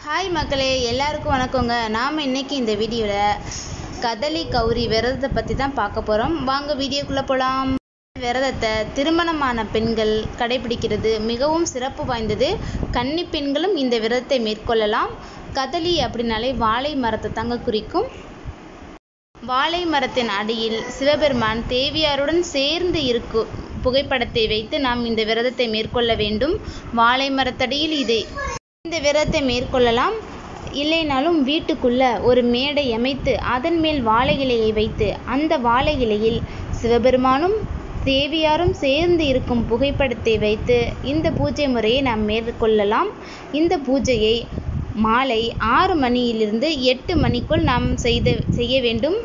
Hi மக்களே, எல்லாருக்கும் வணக்கங்க. நாம் இன்னைக்கு இந்த வீடியோவில் கதலி கௌரி விரதத்தை பற்றி தான் பார்க்க போகிறோம். வாங்க வீடியோக்குள்ளே போகலாம். விரதத்தை திருமணமான பெண்கள் கடைபிடிக்கிறது மிகவும் சிறப்பு வாய்ந்தது. கன்னி பெண்களும் இந்த விரதத்தை மேற்கொள்ளலாம். கதலி அப்படின்னாலே வாழை மரத்தை தாங்க குறிக்கும். வாழை மரத்தின் அடியில் சிவபெருமான் தேவியாருடன் சேர்ந்து இருக்கும் புகைப்படத்தை வைத்து நாம் இந்த விரதத்தை மேற்கொள்ள வேண்டும். வாழை மரத்தடியில் இந்த விரதத்தை மேற்கொள்ளலாம். இல்லைனாலும் வீட்டுக்குள்ள ஒரு மேடை அமைத்து அதன் மேல் வாழை இலையை வைத்து அந்த வாழை இலையில் சிவபெருமானும் தேவியாரும் சேர்ந்து இருக்கும் புகைப்படத்தை வைத்து இந்த பூஜை முறையை நாம் மேற்கொள்ளலாம். இந்த பூஜையை மாலை 6 மணியிலிருந்து 8 மணிக்குள் நாம் செய்ய வேண்டும்.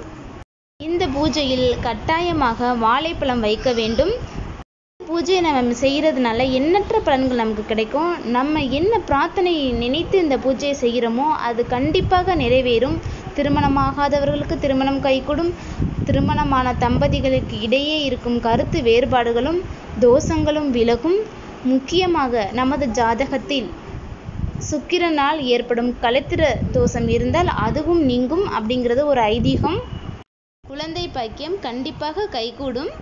இந்த பூஜையில் கட்டாயமாக வாழைப்பழம் வைக்க வேண்டும். பூஜையை நம்ம செய்கிறதுனால எண்ணற்ற பலன்கள் நமக்கு கிடைக்கும். நம்ம என்ன பிரார்த்தனை நினைத்து இந்த பூஜையை செய்கிறோமோ அது கண்டிப்பாக நிறைவேறும். திருமணமாகாதவர்களுக்கு திருமணம் கைகூடும். திருமணமான தம்பதிகளுக்கு இடையே இருக்கும் கருத்து வேறுபாடுகளும் தோஷங்களும் விலகும். முக்கியமாக நமது ஜாதகத்தில் சுக்கிரனால் ஏற்படும் கலத்திர தோஷம் இருந்தால் அதுவும் நீங்கும் அப்படிங்கிறது ஒரு ஐதீகம். குழந்தை பாக்கியம் கண்டிப்பாக கைகூடும்.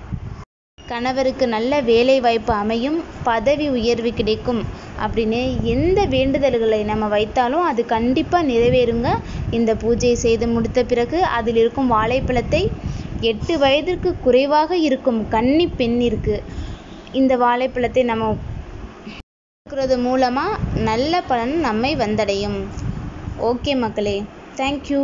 கணவருக்கு நல்ல வேலை வாய்ப்பு அமையும். பதவி உயர்வு கிடைக்கும் அப்படின்னு எந்த வேண்டுதல்களை நம்ம வைத்தாலும் அது கண்டிப்பாக நிறைவேறுங்க. இந்த பூஜையை செய்து முடித்த பிறகு அதில் இருக்கும் வாழைப்பழத்தை 8 வயதிற்கு குறைவாக இருக்கும் கன்னி பெண்ணிற்கு இந்த வாழைப்பழத்தை நம்ம கொடுக்கறது மூலமாக நல்ல பலன் நம்மை வந்தடையும். ஓகே மக்களே, தேங்க்யூ.